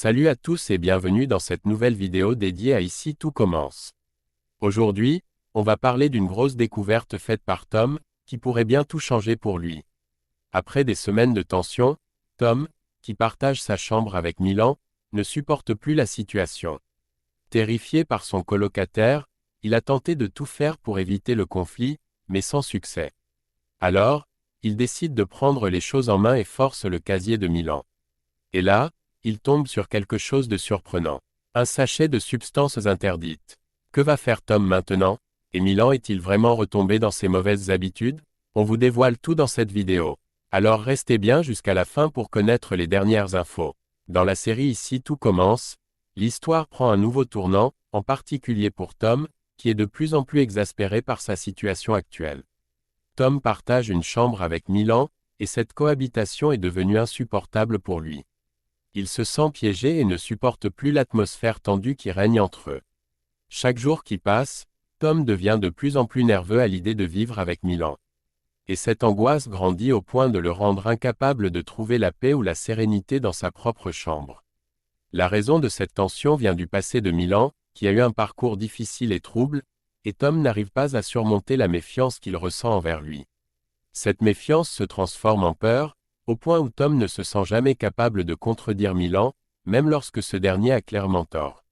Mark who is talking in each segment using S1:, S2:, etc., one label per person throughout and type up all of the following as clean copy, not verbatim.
S1: Salut à tous et bienvenue dans cette nouvelle vidéo dédiée à Ici tout commence. Aujourd'hui, on va parler d'une grosse découverte faite par Tom, qui pourrait bien tout changer pour lui. Après des semaines de tension, Tom, qui partage sa chambre avec Milan, ne supporte plus la situation. Terrifié par son colocataire, il a tenté de tout faire pour éviter le conflit, mais sans succès. Alors, il décide de prendre les choses en main et force le casier de Milan. Et là, il tombe sur quelque chose de surprenant. Un sachet de substances interdites. Que va faire Tom maintenant? Et Milan est-il vraiment retombé dans ses mauvaises habitudes? On vous dévoile tout dans cette vidéo. Alors restez bien jusqu'à la fin pour connaître les dernières infos. Dans la série Ici tout commence, l'histoire prend un nouveau tournant, en particulier pour Tom, qui est de plus en plus exaspéré par sa situation actuelle. Tom partage une chambre avec Milan, et cette cohabitation est devenue insupportable pour lui. Il se sent piégé et ne supporte plus l'atmosphère tendue qui règne entre eux. Chaque jour qui passe, Tom devient de plus en plus nerveux à l'idée de vivre avec Milan. Et cette angoisse grandit au point de le rendre incapable de trouver la paix ou la sérénité dans sa propre chambre. La raison de cette tension vient du passé de Milan, qui a eu un parcours difficile et trouble, et Tom n'arrive pas à surmonter la méfiance qu'il ressent envers lui. Cette méfiance se transforme en peur, au point où Tom ne se sent jamais capable de contredire Milan, même lorsque ce dernier a clairement tort.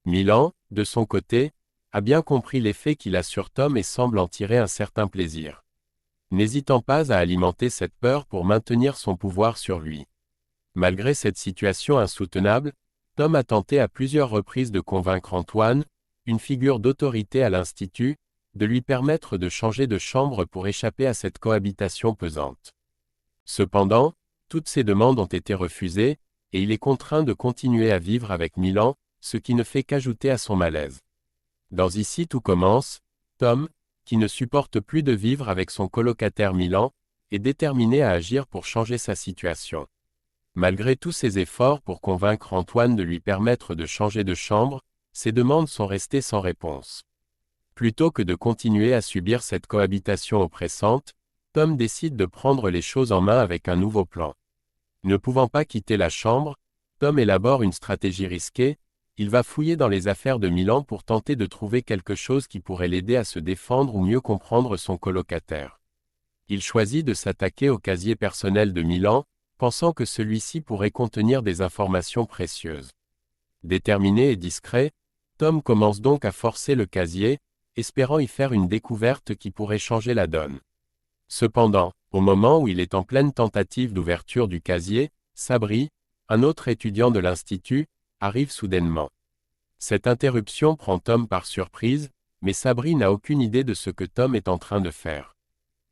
S1: Milan, de son côté, a bien compris l'effet qu'il a sur Tom et semble en tirer un certain plaisir. N'hésitant pas à alimenter cette peur pour maintenir son pouvoir sur lui. Malgré cette situation insoutenable, Tom a tenté à plusieurs reprises de convaincre Antoine, une figure d'autorité à l'Institut, de lui permettre de changer de chambre pour échapper à cette cohabitation pesante. Cependant, toutes ces demandes ont été refusées, et il est contraint de continuer à vivre avec Milan, ce qui ne fait qu'ajouter à son malaise. Dans Ici tout commence, Tom, qui ne supporte plus de vivre avec son colocataire Milan, est déterminé à agir pour changer sa situation. Malgré tous ses efforts pour convaincre Antoine de lui permettre de changer de chambre, ses demandes sont restées sans réponse. Plutôt que de continuer à subir cette cohabitation oppressante, Tom décide de prendre les choses en main avec un nouveau plan. Ne pouvant pas quitter la chambre, Tom élabore une stratégie risquée, il va fouiller dans les affaires de Milan pour tenter de trouver quelque chose qui pourrait l'aider à se défendre ou mieux comprendre son colocataire. Il choisit de s'attaquer au casier personnel de Milan, pensant que celui-ci pourrait contenir des informations précieuses. Déterminé et discret, Tom commence donc à forcer le casier, espérant y faire une découverte qui pourrait changer la donne. Cependant, au moment où il est en pleine tentative d'ouverture du casier, Sabri, un autre étudiant de l'Institut, arrive soudainement. Cette interruption prend Tom par surprise, mais Sabri n'a aucune idée de ce que Tom est en train de faire.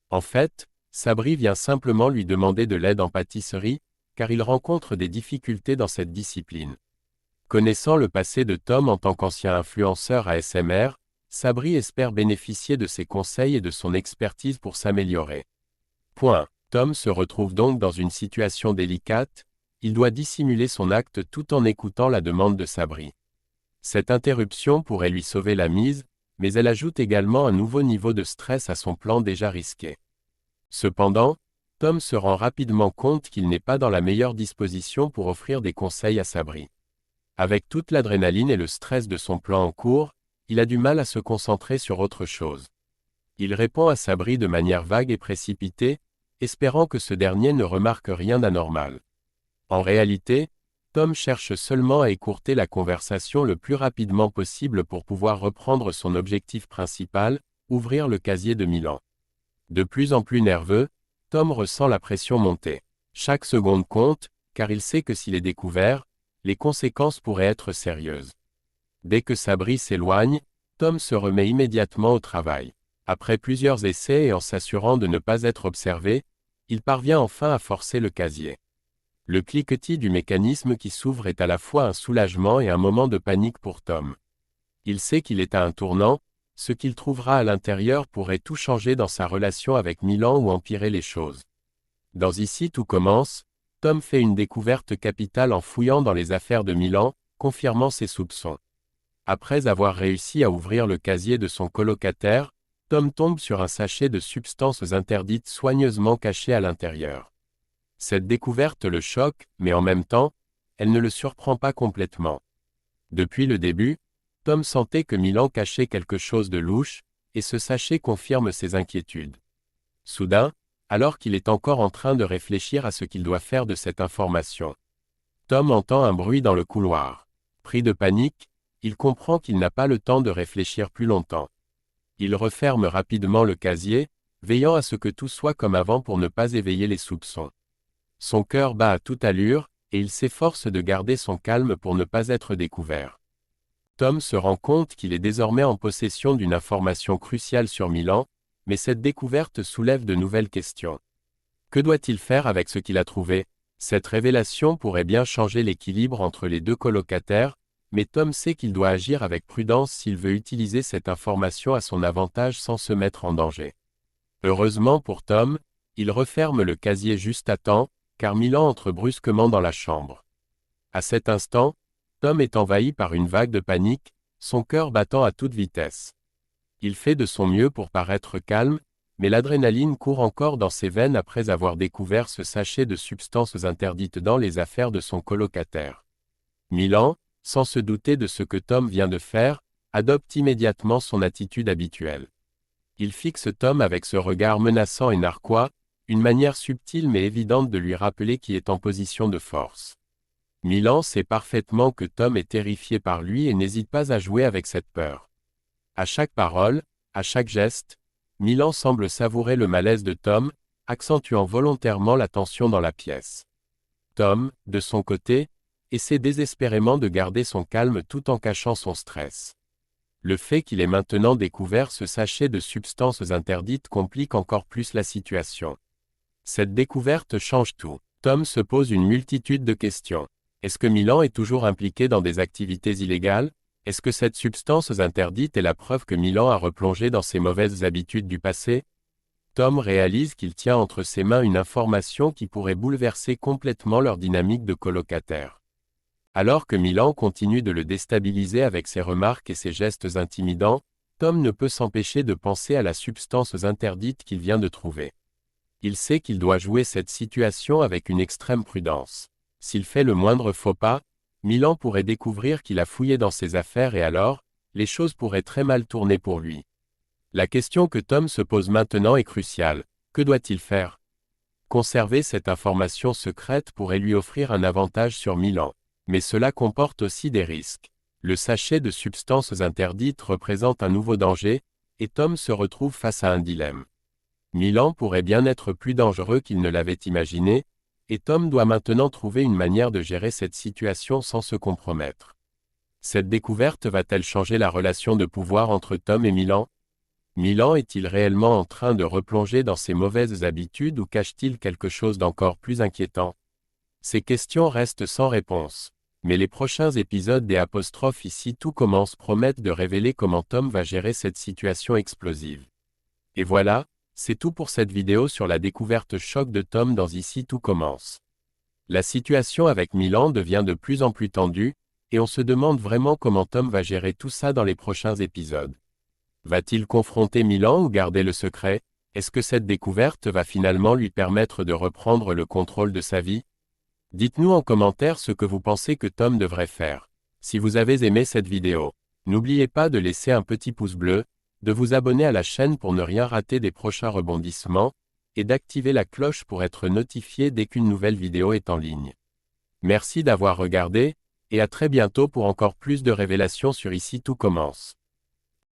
S1: En fait, Sabri vient simplement lui demander de l'aide en pâtisserie, car il rencontre des difficultés dans cette discipline. Connaissant le passé de Tom en tant qu'ancien influenceur ASMR, Sabri espère bénéficier de ses conseils et de son expertise pour s'améliorer. Tom se retrouve donc dans une situation délicate, il doit dissimuler son acte tout en écoutant la demande de Sabri. Cette interruption pourrait lui sauver la mise, mais elle ajoute également un nouveau niveau de stress à son plan déjà risqué. Cependant, Tom se rend rapidement compte qu'il n'est pas dans la meilleure disposition pour offrir des conseils à Sabri. Avec toute l'adrénaline et le stress de son plan en cours, il a du mal à se concentrer sur autre chose. Il répond à Sabri de manière vague et précipitée, espérant que ce dernier ne remarque rien d'anormal. En réalité, Tom cherche seulement à écourter la conversation le plus rapidement possible pour pouvoir reprendre son objectif principal, ouvrir le casier de Milan. De plus en plus nerveux, Tom ressent la pression monter. Chaque seconde compte, car il sait que s'il est découvert, les conséquences pourraient être sérieuses. Dès que Sabri s'éloigne, Tom se remet immédiatement au travail. Après plusieurs essais et en s'assurant de ne pas être observé, il parvient enfin à forcer le casier. Le cliquetis du mécanisme qui s'ouvre est à la fois un soulagement et un moment de panique pour Tom. Il sait qu'il est à un tournant, ce qu'il trouvera à l'intérieur pourrait tout changer dans sa relation avec Milan ou empirer les choses. Dans Ici tout commence, Tom fait une découverte capitale en fouillant dans les affaires de Milan, confirmant ses soupçons. Après avoir réussi à ouvrir le casier de son colocataire, Tom tombe sur un sachet de substances interdites soigneusement caché à l'intérieur. Cette découverte le choque, mais en même temps, elle ne le surprend pas complètement. Depuis le début, Tom sentait que Milan cachait quelque chose de louche, et ce sachet confirme ses inquiétudes. Soudain, alors qu'il est encore en train de réfléchir à ce qu'il doit faire de cette information, Tom entend un bruit dans le couloir. Pris de panique, il comprend qu'il n'a pas le temps de réfléchir plus longtemps. Il referme rapidement le casier, veillant à ce que tout soit comme avant pour ne pas éveiller les soupçons. Son cœur bat à toute allure, et il s'efforce de garder son calme pour ne pas être découvert. Tom se rend compte qu'il est désormais en possession d'une information cruciale sur Milan, mais cette découverte soulève de nouvelles questions. Que doit-il faire avec ce qu'il a trouvé? Cette révélation pourrait bien changer l'équilibre entre les deux colocataires, mais Tom sait qu'il doit agir avec prudence s'il veut utiliser cette information à son avantage sans se mettre en danger. Heureusement pour Tom, il referme le casier juste à temps, car Milan entre brusquement dans la chambre. À cet instant, Tom est envahi par une vague de panique, son cœur battant à toute vitesse. Il fait de son mieux pour paraître calme, mais l'adrénaline court encore dans ses veines après avoir découvert ce sachet de substances interdites dans les affaires de son colocataire. Milan, sans se douter de ce que Tom vient de faire, adopte immédiatement son attitude habituelle. Il fixe Tom avec ce regard menaçant et narquois, une manière subtile mais évidente de lui rappeler qu'il est en position de force. Milan sait parfaitement que Tom est terrifié par lui et n'hésite pas à jouer avec cette peur. À chaque parole, à chaque geste, Milan semble savourer le malaise de Tom, accentuant volontairement la tension dans la pièce. Tom, de son côté, essaie désespérément de garder son calme tout en cachant son stress. Le fait qu'il ait maintenant découvert ce sachet de substances interdites complique encore plus la situation. Cette découverte change tout. Tom se pose une multitude de questions. Est-ce que Milan est toujours impliqué dans des activités illégales? Est-ce que cette substance interdite est la preuve que Milan a replongé dans ses mauvaises habitudes du passé? Tom réalise qu'il tient entre ses mains une information qui pourrait bouleverser complètement leur dynamique de colocataire. Alors que Milan continue de le déstabiliser avec ses remarques et ses gestes intimidants, Tom ne peut s'empêcher de penser à la substance interdite qu'il vient de trouver. Il sait qu'il doit jouer cette situation avec une extrême prudence. S'il fait le moindre faux pas, Milan pourrait découvrir qu'il a fouillé dans ses affaires et alors, les choses pourraient très mal tourner pour lui. La question que Tom se pose maintenant est cruciale. Que doit-il faire? Conserver cette information secrète pourrait lui offrir un avantage sur Milan. Mais cela comporte aussi des risques. Le sachet de substances interdites représente un nouveau danger, et Tom se retrouve face à un dilemme. Milan pourrait bien être plus dangereux qu'il ne l'avait imaginé, et Tom doit maintenant trouver une manière de gérer cette situation sans se compromettre. Cette découverte va-t-elle changer la relation de pouvoir entre Tom et Milan? Milan est-il réellement en train de replonger dans ses mauvaises habitudes ou cache-t-il quelque chose d'encore plus inquiétant? Ces questions restent sans réponse. Mais les prochains épisodes des apostrophes Ici tout commence promettent de révéler comment Tom va gérer cette situation explosive. Et voilà, c'est tout pour cette vidéo sur la découverte choc de Tom dans Ici tout commence. La situation avec Milan devient de plus en plus tendue, et on se demande vraiment comment Tom va gérer tout ça dans les prochains épisodes. Va-t-il confronter Milan ou garder le secret? Est-ce que cette découverte va finalement lui permettre de reprendre le contrôle de sa vie? Dites-nous en commentaire ce que vous pensez que Tom devrait faire. Si vous avez aimé cette vidéo, n'oubliez pas de laisser un petit pouce bleu, de vous abonner à la chaîne pour ne rien rater des prochains rebondissements, et d'activer la cloche pour être notifié dès qu'une nouvelle vidéo est en ligne. Merci d'avoir regardé, et à très bientôt pour encore plus de révélations sur Ici tout commence.